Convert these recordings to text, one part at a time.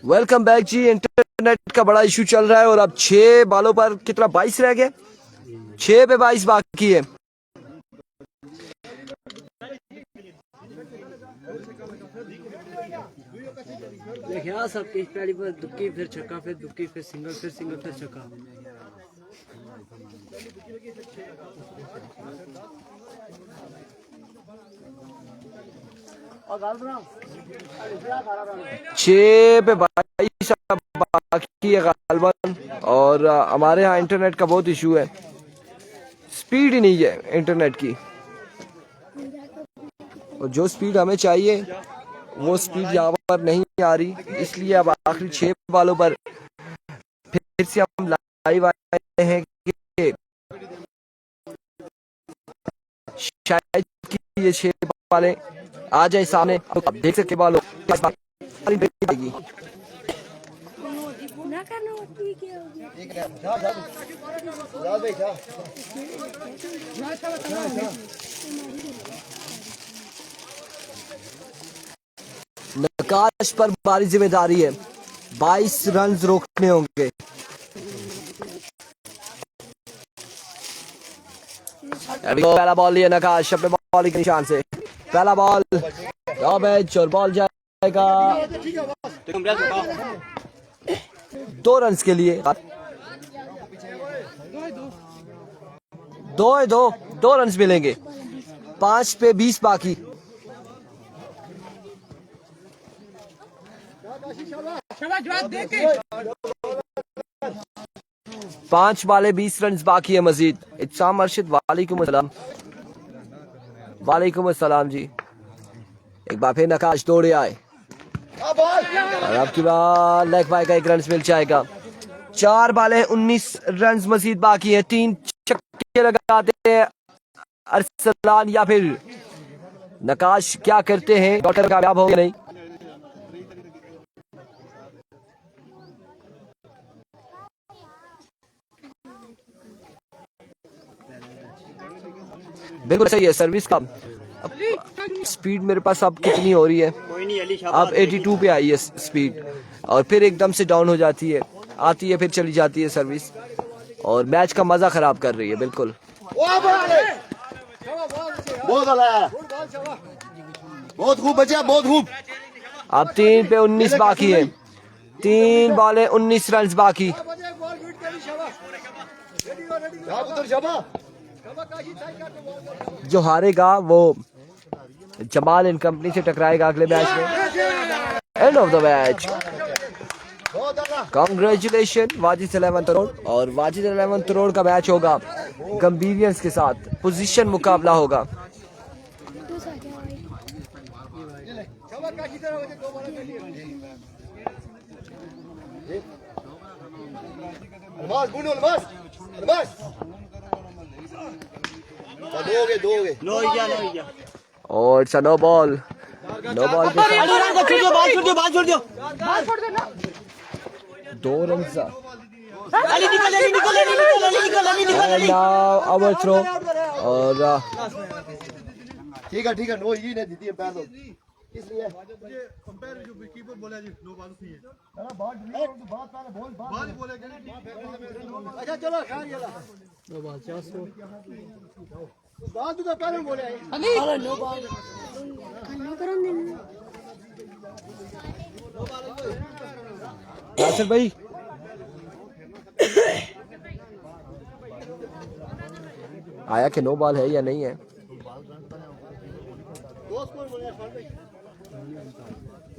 Welcome back जी। Internet का बड़ा issue चल रहा है और अब 6 बालों पर कितना 22 रह गए, 6 पे 22 बाकी है। देखिए सब की पैड़ी पर दुक्की फिर छक्का फिर दुक्की फिर सिंगल फिर छक्का। छः पे 22 बाकी है गालबन। और हमारे यहाँ इंटरनेट का बहुत इशू है, स्पीड ही नहीं है इंटरनेट की। और जो स्पीड हमें चाहिए वो स्पीड यहाँ पर नहीं आ रही, इसलिए अब आखिरी 6 बालों पर फिर से हम लाइव आए हैं कि शायद कि ये 6 बालें आ जाए सामने। तो आप देख सकते बालों नकाश पर भारी जिम्मेदारी है, 22 रन रोकने होंगे। पहला बॉल लिया नकाश अपने बॉलिंग के निशान से, पहला बॉल रॉबेज और बॉल जाएगा 2 रन के लिए। 2 रन मिलेंगे, 5 पे 20 बाकी। पांच बाले 20 रन बाकी है मजीद। इत्साम अर्शिद वालेकुम अस्सलाम। वालेकुम अस्सलाम जी। एक बार फिर नकाश दौड़े आए और आपकी बार लेग बाय का 1 रन मिल जाएगा। 4 बाले 19 रन मजीद बाकी है। 3 छक्के लगाते हैं अरसलान या फिर नकाश क्या करते हैं, डॉक्टर कामयाब हो गए नहीं। बिल्कुल सही है सर्विस का। स्पीड मेरे पास अब कितनी हो रही है, अब 82 पे आई है स्पीड, और फिर एकदम से डाउन हो जाती है, आती है फिर चली जाती है सर्विस, और मैच का मजा खराब कर रही है। बिल्कुल बहुत खूब बचा, बहुत खूब। अब 3 पे 19 बाकी है, 3 बॉलें 19 रन बाकी। जो हारेगा वो जमाल इन कंपनी से टकराएगा अगले मैच में। End of the match. Congratulation Wajid 11 crore. और वाजिद 11 करोड़ का मैच होगा गंभीरियंस के साथ, पोजीशन मुकाबला होगा। और it's a no ball, no ball के साथ 2 रन। ओवर थ्रो और ठीक है नो ये नहीं दी पैर इसलिए अंपायर जो कीपर बोला जी नो बॉल नहीं है ना बात पहले बॉल बोले अच्छा चलो खैर ये नो बॉल 400 बात तो पहले बोले अरे नो बॉल खाना करो नहीं नासिर भाई आया कि नो बॉल है या नहीं है।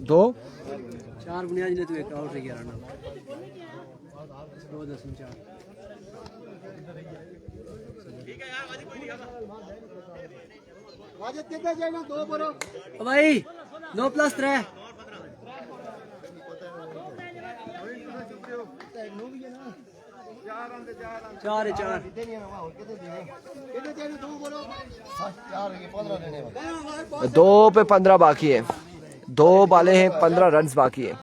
2 4 बुनियादी ने तो एक आउट है 11 रन 2.4। ठीक है यार वाजिद कितना चाहिए 2 बोलो भाई 9+3 4 कितने चाहिए 2 बोलो 4 ये 15 देने 2 पे 15 बाकी है, 2 बाले हैं 15 रन बाकी है।